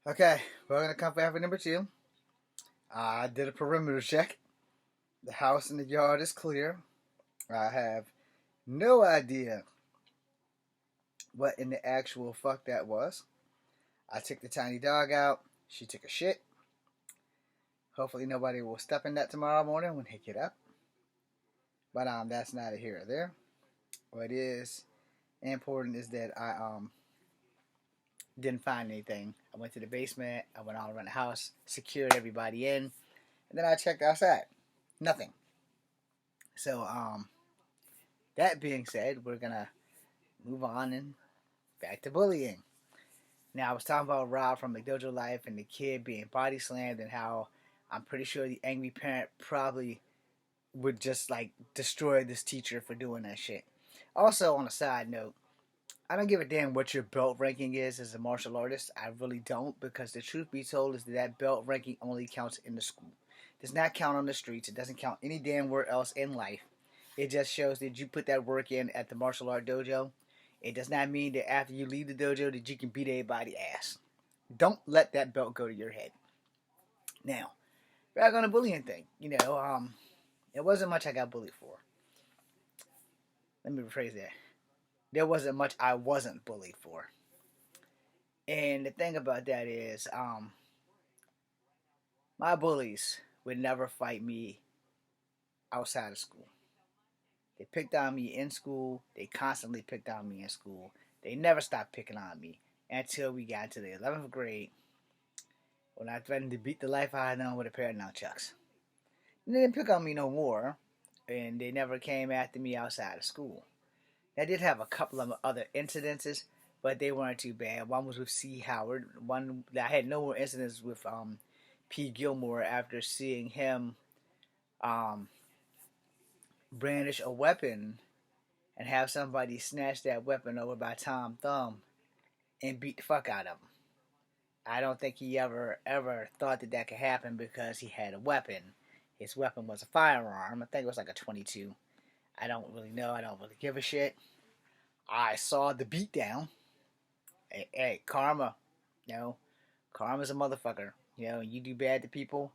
Okay, we're gonna come for effort number two. I did a perimeter check. The house and the yard is clear. I have no idea what in the actual fuck that was. I took the tiny dog out. She took a shit. Hopefully nobody will step in that tomorrow morning when they get up. But that's neither here or there. What is important is that I didn't find anything. I went to the basement. I went all around the house, secured everybody in, and then I checked outside. Nothing. So that being said, we're gonna move on and back to bullying. Now, I was talking about Rob from McDojo Life and the kid being body slammed, and how I'm pretty sure the angry parent probably would just like destroy this teacher for doing that shit. Also, on a side note, I don't give a damn what your belt ranking is as a martial artist. I really don't, because the truth be told is that belt ranking only counts in the school. It does not count on the streets. It doesn't count any damn where else in life. It just shows that you put that work in at the martial art dojo. It does not mean that after you leave the dojo that you can beat everybody's ass. Don't let that belt go to your head. Now, back on the bullying thing. It wasn't much I got bullied for. Let me rephrase that. There wasn't much I wasn't bullied for. And the thing about that is, my bullies would never fight me outside of school. They picked on me in school. They constantly picked on me in school. They never stopped picking on me until we got to the 11th grade, when I threatened to beat the life out of them with a pair of nunchucks. And they didn't pick on me no more, and they never came after me outside of school. I did have a couple of other incidences, but they weren't too bad. One was with C. Howard. One I had no more incidents with P. Gilmore after seeing him um, brandish a weapon and have somebody snatch that weapon over by Tom Thumb and beat the fuck out of him. I don't think he ever thought that that could happen because he had a weapon. His weapon was a firearm. I think it was like a 22. I don't really know. I don't really give a shit. I saw the beatdown. Hey, karma. You know, karma's a motherfucker. You do bad to people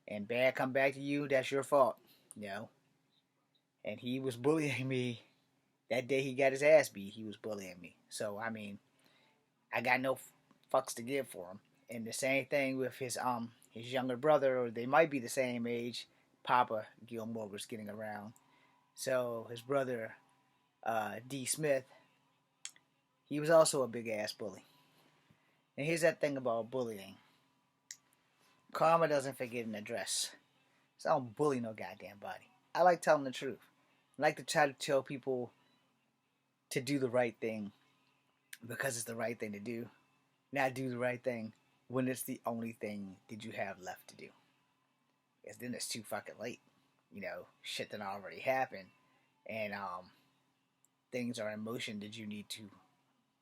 and bad come back to you, that's your fault. You know. And he was bullying me that day he got his ass beat. He was bullying me. So, I mean, I got no fucks to give for him. And the same thing with his younger brother, or they might be the same age. Papa Gilmore was getting around. So his brother, D. Smith, he was also a big ass bully. And here's that thing about bullying. Karma doesn't forget an address. So I don't bully no goddamn body. I like telling the truth. I like to try to tell people to do the right thing because it's the right thing to do. Not do the right thing when it's the only thing that you have left to do. Because then it's too fucking late. Shit that already happened. And things are in motion that you need to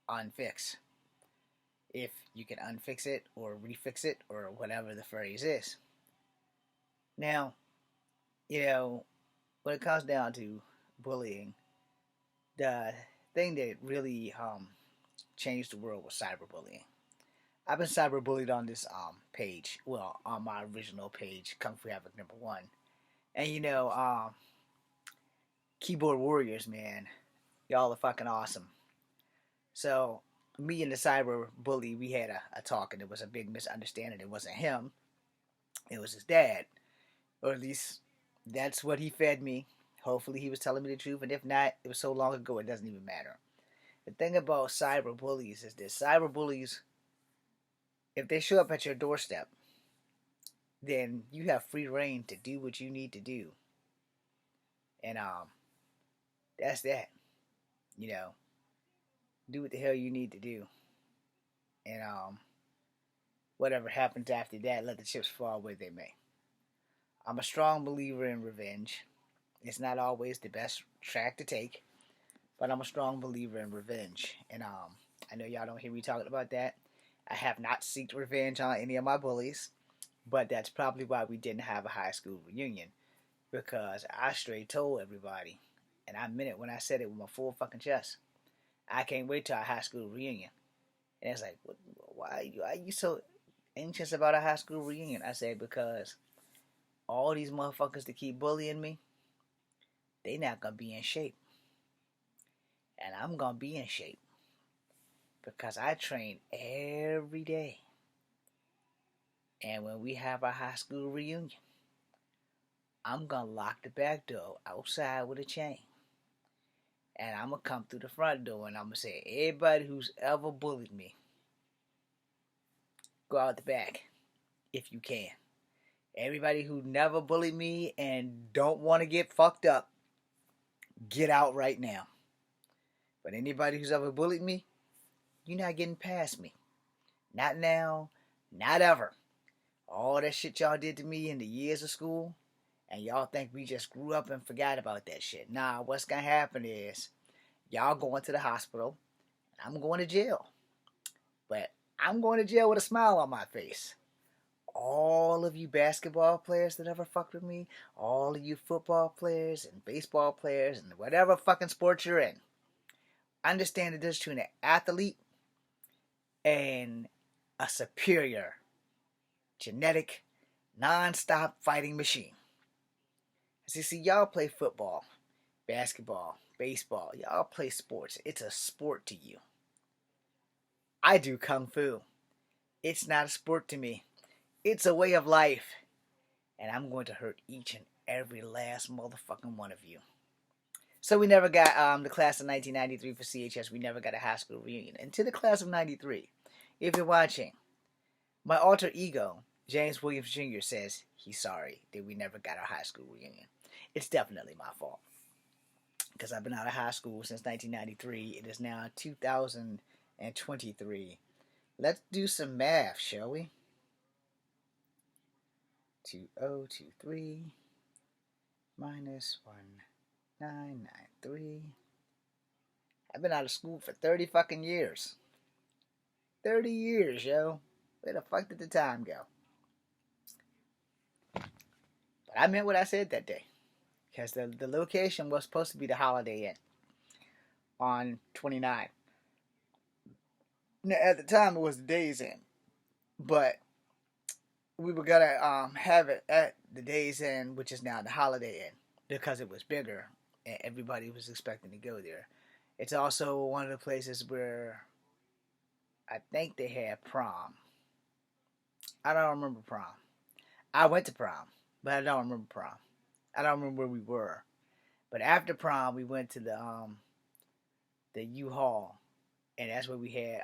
unfix. If you can unfix it or refix it or whatever the phrase is. Now, when it comes down to bullying, the thing that really changed the world was cyberbullying. I've been cyberbullied on this page. Well, on my original page, Kung Fu Havoc #1. And keyboard warriors, man, y'all are fucking awesome. So me and the cyber bully, we had a talk, and it was a big misunderstanding. It wasn't him, it was his dad, or at least that's what he fed me. Hopefully he was telling me the truth, and if not, it was so long ago it doesn't even matter. The thing about cyber bullies is this: cyber bullies, if they show up at your doorstep, then you have free reign to do what you need to do, and that's that. You know, do what the hell you need to do, and whatever happens after that, let the chips fall where they may. I'm a strong believer in revenge. It's not always the best track to take, but I'm a strong believer in revenge, and I know y'all don't hear me talking about that. I have not sought revenge on any of my bullies, but that's probably why we didn't have a high school reunion, because I straight told everybody, and I meant it when I said it with my full fucking chest. I can't wait till our high school reunion. And it's like, why are you so? anxious about a high school reunion. I said, because all these motherfuckers that keep bullying me, they not gonna be in shape. And I'm gonna be in shape because I train every day. And when we have our high school reunion, I'm gonna lock the back door outside with a chain. And I'm gonna come through the front door and I'm gonna say, everybody who's ever bullied me, go out the back if you can. Everybody who never bullied me and don't want to get fucked up, get out right now. But anybody who's ever bullied me, you're not getting past me. Not now, not ever. All that shit y'all did to me in the years of school, and y'all think we just grew up and forgot about that shit. Nah, what's gonna happen is y'all going to the hospital, and I'm going to jail. But I'm going to jail with a smile on my face. All of you basketball players that ever fucked with me, all of you football players and baseball players and whatever fucking sport you're in, understand the difference between an athlete and a superior genetic non-stop fighting machine. See, y'all play football, basketball, baseball. Y'all play sports. It's a sport to you. I do kung fu. It's not a sport to me. It's a way of life. And I'm going to hurt each and every last motherfucking one of you. So we never got the class of 1993 for CHS. We never got a high school reunion. And to the class of 93, if you're watching, my alter ego, James Williams Jr., says he's sorry that we never got our high school reunion. It's definitely my fault. Because I've been out of high school since 1993. It is now 2023. Let's do some math, shall we? 2023 minus 1993. I've been out of school for 30 fucking years. 30 years, yo. Where the fuck did the time go? But I meant what I said that day. Because the location was supposed to be the Holiday Inn on 29. Now, at the time, it was the Days Inn. But we were going to have it at the Days Inn, which is now the Holiday Inn, because it was bigger and everybody was expecting to go there. It's also one of the places where I think they had prom. I don't remember prom. I went to prom, but I don't remember prom. I don't remember where we were. But after prom, we went to the U-Haul, and that's where we had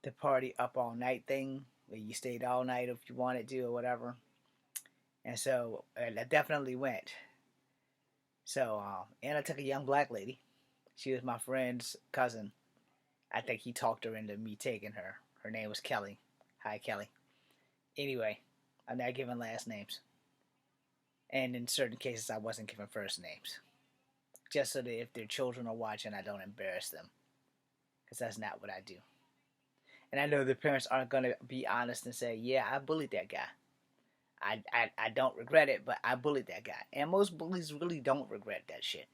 the party up all night thing, where you stayed all night if you wanted to or whatever. And so I definitely went. So and I took a young black lady. She was my friend's cousin. I think he talked her into me taking her. Her name was Kelly. Hi, Kelly. Anyway, I'm not giving last names. And in certain cases, I wasn't giving first names. Just so that if their children are watching, I don't embarrass them. Because that's not what I do. And I know the parents aren't going to be honest and say, yeah, I bullied that guy. I don't regret it, but I bullied that guy. And most bullies really don't regret that shit.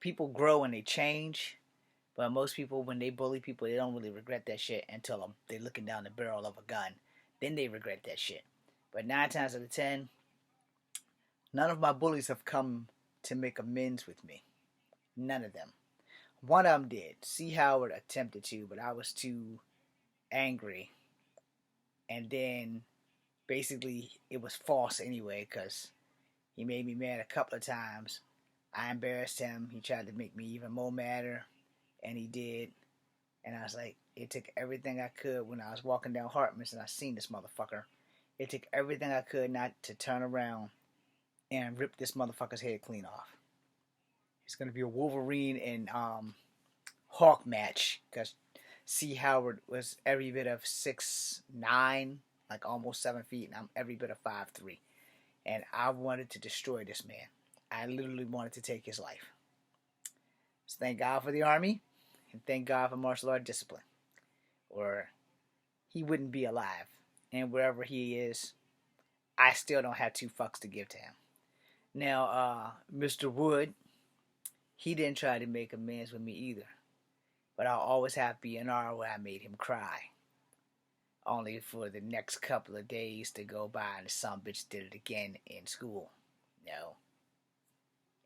People grow and they change. But most people, when they bully people, they don't really regret that shit until they're looking down the barrel of a gun. Then they regret that shit. But 9 times out of 10, none of my bullies have come to make amends with me. None of them. One of them did. C. Howard attempted to, but I was too angry. And then, basically, it was false anyway, because he made me mad a couple of times. I embarrassed him. He tried to make me even more madder. And he did. And I was like, it took everything I could when I was walking down Hartman's and I seen this motherfucker. It took everything I could not to turn around and rip this motherfucker's head clean off. It's going to be a Wolverine and Hawk match, because C. Howard was every bit of 6'9", like almost 7 feet, and I'm every bit of 5'3". And I wanted to destroy this man. I literally wanted to take his life. So thank God for the Army, and thank God for martial art discipline, or he wouldn't be alive. And wherever he is, I still don't have 2 fucks to give to him. Now, Mr. Wood, he didn't try to make amends with me either. But I'll always have BNR where I made him cry. only for the next couple of days to go by and some bitch did it again in school. You know?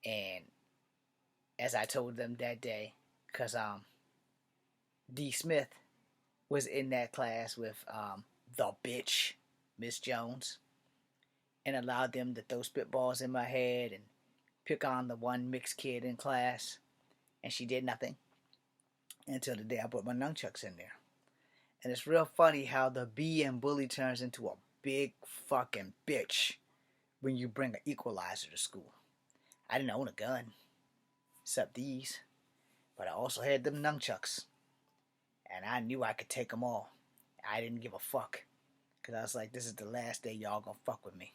And as I told them that day, because D. Smith was in that class with the bitch, Miss Jones, and allowed them to throw spitballs in my head and pick on the one mixed kid in class, and she did nothing until the day I put my nunchucks in there. And it's real funny how the bee and bully turns into a big fucking bitch when you bring an equalizer to school. I didn't own a gun, except these, but I also had them nunchucks, and I knew I could take them all. I didn't give a fuck, because I was like, this is the last day y'all gonna fuck with me.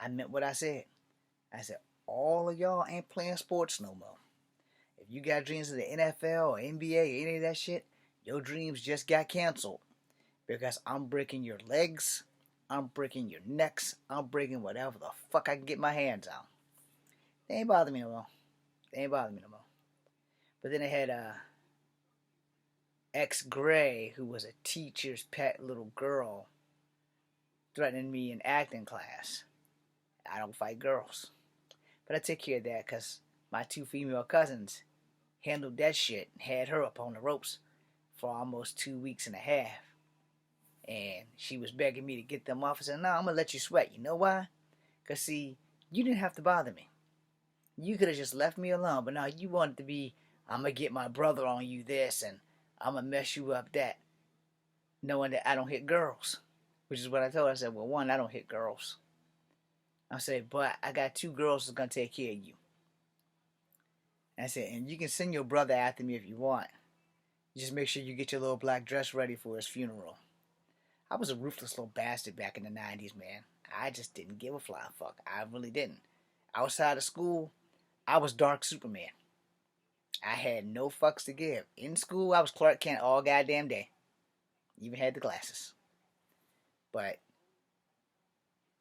I meant what I said. I said, all of y'all ain't playing sports no more. If you got dreams of the NFL or NBA or any of that shit, your dreams just got canceled. Because I'm breaking your legs, I'm breaking your necks, I'm breaking whatever the fuck I can get my hands on. They ain't bothering me no more. But then they had X Gray, who was a teacher's pet little girl, threatening me in acting class. I don't fight girls. But I take care of that because my two female cousins handled that shit and had her up on the ropes for almost 2 weeks and a half. And she was begging me to get them off. I said, no, I'm going to let you sweat. You know why? Because, see, you didn't have to bother me. You could have just left me alone. But now you wanted to be, I'm going to get my brother on you this and I'm going to mess you up that. Knowing that I don't hit girls. Which is what I told her. I said, well, one, I don't hit girls. I said, but I got 2 girls that's going to take care of you. And I said, and you can send your brother after me if you want. Just make sure you get your little black dress ready for his funeral. I was a ruthless little bastard back in the 90s, man. I just didn't give a flying fuck. I really didn't. Outside of school, I was Dark Superman. I had no fucks to give. In school, I was Clark Kent all goddamn day. Even had the glasses. But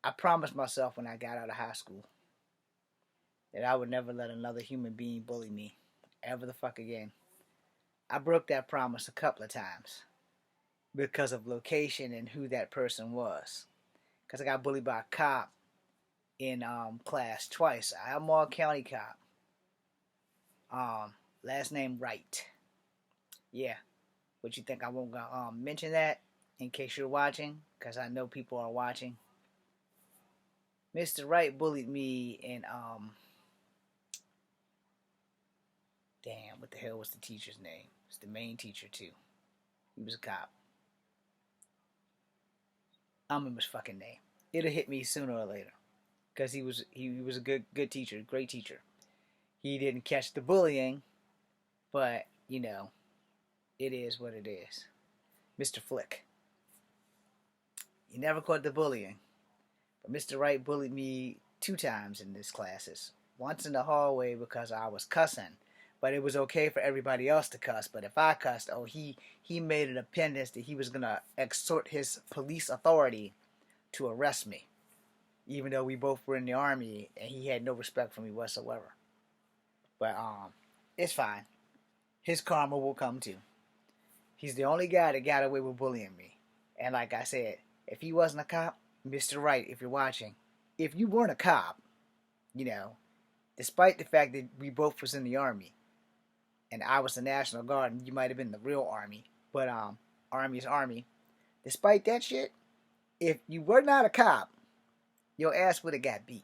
I promised myself when I got out of high school that I would never let another human being bully me ever the fuck again. I broke that promise a couple of times because of location and who that person was. Because I got bullied by a cop in class twice. I'm Albemarle County cop. Last name Wright. Yeah. What you think I won't mention that in case you're watching? Because I know people are watching. Mr. Wright bullied me in damn, what the hell was the teacher's name? It's the main teacher too. He was a cop. I don't remember his fucking name. It'll hit me sooner or later. Because he was a good teacher, great teacher. He didn't catch the bullying, but, you know, it is what it is. Mr. Flick. He never caught the bullying. But Mr. Wright bullied me 2 times in these classes. Once in the hallway because I was cussing. But it was okay for everybody else to cuss. But if I cussed, he made an appendix that he was going to extort his police authority to arrest me. Even though we both were in the Army and he had no respect for me whatsoever. But it's fine. His karma will come too. He's the only guy that got away with bullying me. And like I said, if he wasn't a cop, Mr. Wright, if you're watching, if you weren't a cop, you know, despite the fact that we both was in the Army, and I was the National Guard, and you might have been the real Army, but Army's Army. Despite that shit, if you were not a cop, your ass would have got beat.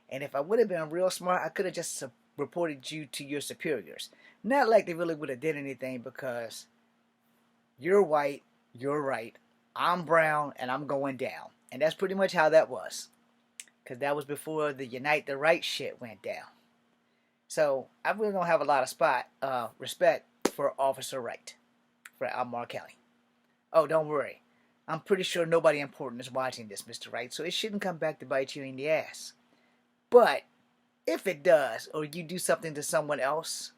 And if I would have been real smart, I could have just reported you to your superiors. Not like they really would have did anything because you're white, you're right, I'm brown, and I'm going down. And that's pretty much how that was. Because that was before the Unite the Right shit went down. So I really don't have a lot of respect for Officer Wright for Albemarle County. Oh, don't worry. I'm pretty sure nobody important is watching this, Mr. Wright, so it shouldn't come back to bite you in the ass. But if it does, or you do something to someone else,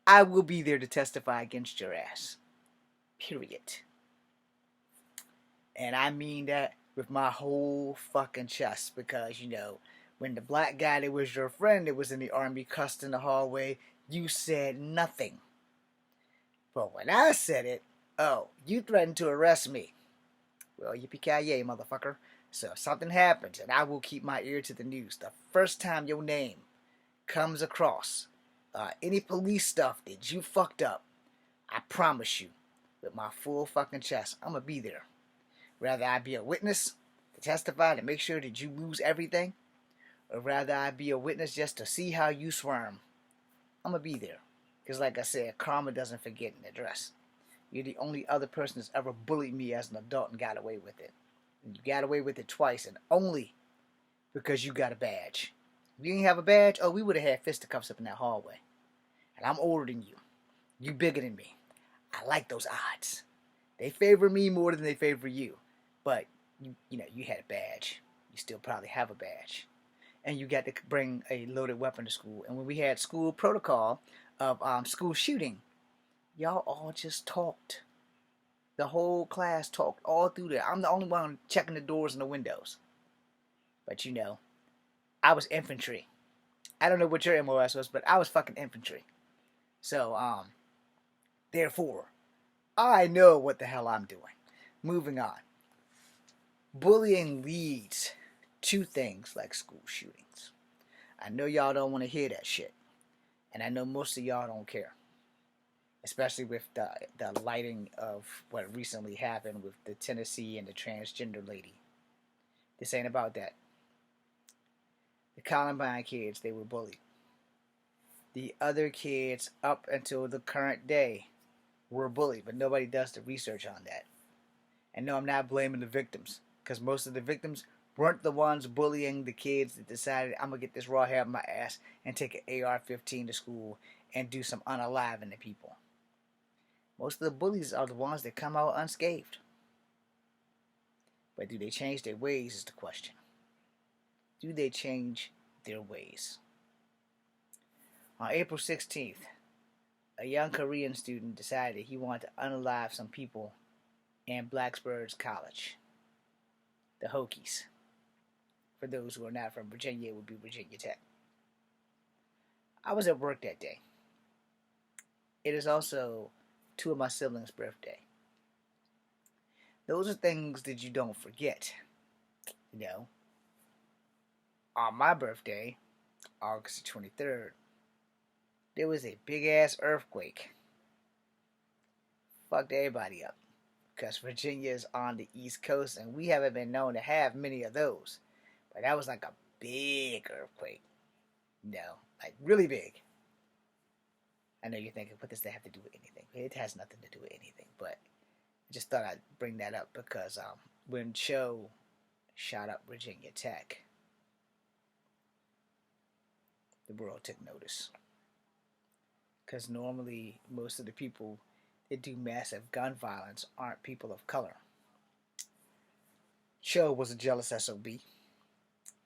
I will be there to testify against your ass. Period. And I mean that with my whole fucking chest, because, you know, when the black guy that was your friend that was in the Army cussed in the hallway, you said nothing. But when I said it, oh, you threatened to arrest me. Well, yippee-ki-yay, motherfucker. So if something happens, and I will keep my ear to the news, the first time your name comes across any police stuff that you fucked up, I promise you, with my full fucking chest, I'm gonna be there. Rather I be a witness to testify to make sure that you lose everything, or rather I be a witness just to see how you swarm, I'm gonna be there. Because like I said, karma doesn't forget an address. You're the only other person that's ever bullied me as an adult and got away with it. And you got away with it twice, and only because you got a badge. If you didn't have a badge, oh, we would have had fisticuffs up in that hallway. And I'm older than you. You bigger than me. I like those odds. They favor me more than they favor you. But, you know, you had a badge. You still probably have a badge. And you got to bring a loaded weapon to school. And when we had school protocol of school shooting, y'all all just talked. The whole class talked all through there. I'm the only one checking the doors and the windows. But you know, I was infantry. I don't know what your MOS was, but I was fucking infantry. So, therefore, I know what the hell I'm doing. Moving on. Bullying leads to things like school shootings. I know y'all don't want to hear that shit. And I know most of y'all don't care. Especially with the lighting of what recently happened with the Tennessee and the transgender lady. This ain't about that. The Columbine kids, they were bullied. The other kids, up until the current day, were bullied, but nobody does the research on that. And no, I'm not blaming the victims, because most of the victims weren't the ones bullying the kids that decided, I'm going to get this raw hair up my ass and take an AR-15 to school and do some unaliving to people. Most of the bullies are the ones that come out unscathed. But do they change their ways is the question. Do they change their ways? On April 16th, a young Korean student decided he wanted to unalive some people in Blacksburg College. The Hokies. For those who are not from Virginia, it would be Virginia Tech. I was at work that day. It is also two of my siblings' birthday. Those are things that you don't forget. You know, on my birthday, August 23rd, there was a big ass earthquake. Fucked everybody up. Because Virginia is on the East Coast and we haven't been known to have many of those. But that was like a big earthquake. No, like really big. I know you're thinking, what does that have to do with anything? It has nothing to do with anything. But I just thought I'd bring that up because when Cho shot up Virginia Tech, the world took notice. Because normally most of the people that do massive gun violence aren't people of color. Cho was a jealous SOB.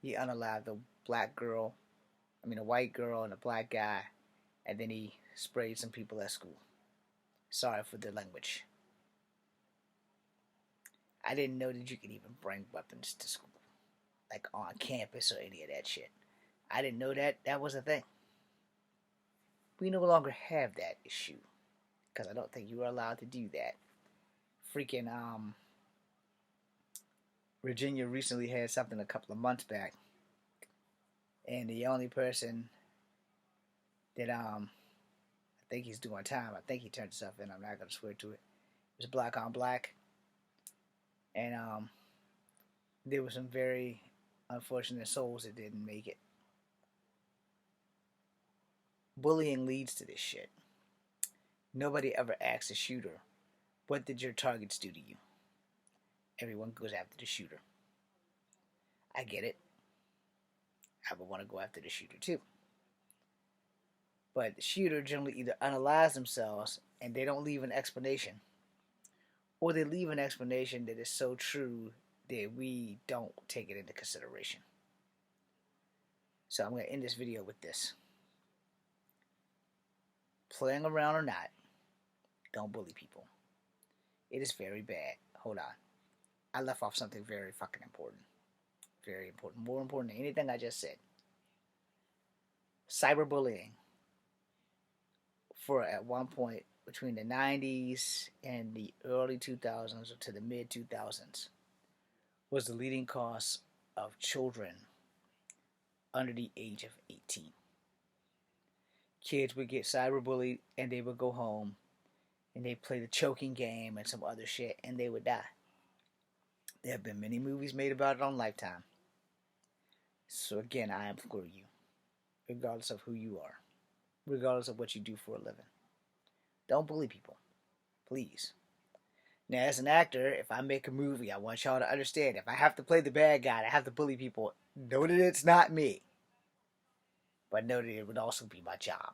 He unalived a white girl and a black guy, and then he sprayed some people at school. Sorry for the language. I didn't know that you could even bring weapons to school, like on campus or any of that shit. I didn't know that was a thing. We no longer have that issue, because I don't think you are allowed to do that. Freaking Virginia recently had something a couple of months back, and the only person that I think he's doing time, I think he turned himself in, I'm not gonna swear to it. It was black on black, and there were some very unfortunate souls that didn't make it. Bullying leads to this shit. Nobody ever asks a shooter, what did your targets do to you? Everyone goes after the shooter. I get it. I would want to go after the shooter too. But the shooter generally either unalives themselves and they don't leave an explanation, or they leave an explanation that is so true that we don't take it into consideration. So I'm going to end this video with this. Playing around or not, don't bully people. It is very bad. Hold on. I left off something very fucking important. Very important. More important than anything I just said. Cyberbullying. For at one point between the 90s and the early 2000s to the mid 2000s, was the leading cause of children under the age of 18. Kids would get cyberbullied and they would go home and they play the choking game and some other shit and they would die. There have been many movies made about it on Lifetime. So again, I implore you, regardless of who you are, regardless of what you do for a living, don't bully people. Please. Now, as an actor, if I make a movie, I want y'all to understand, if I have to play the bad guy, I have to bully people, know that it's not me. But know that it would also be my job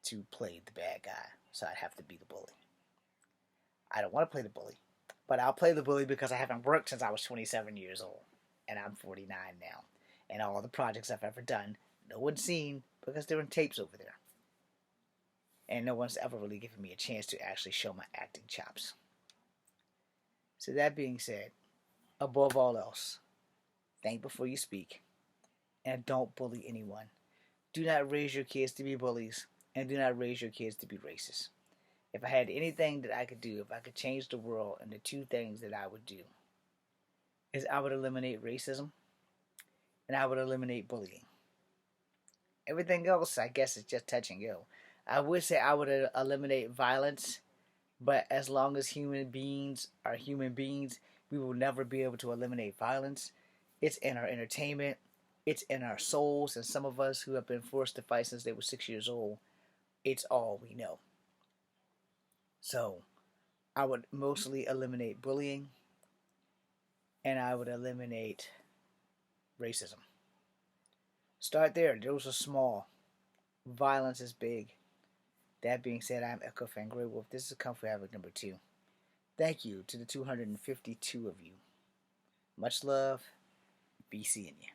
to play the bad guy, so I'd have to be the bully. I don't want to play the bully, but I'll play the bully because I haven't worked since I was 27 years old, and I'm 49 now. And all the projects I've ever done, no one's seen because they're in tapes over there. And no one's ever really given me a chance to actually show my acting chops. So that being said, above all else, think before you speak, and don't bully anyone. Do not raise your kids to be bullies, and do not raise your kids to be racist. If I had anything that I could do, if I could change the world, and the two things that I would do is I would eliminate racism, and I would eliminate bullying. Everything else, I guess, is just touch and go. I would say I would eliminate violence, but as long as human beings are human beings, we will never be able to eliminate violence. It's in our entertainment. It's in our souls, and some of us who have been forced to fight since they were 6 years old, it's all we know. So, I would mostly eliminate bullying, and I would eliminate racism. Start there. Those are small. Violence is big. That being said, I'm Echo Fan Grey Wolf. This is Kung Fu Havoc number 2. Thank you to the 252 of you. Much love. Be seeing you.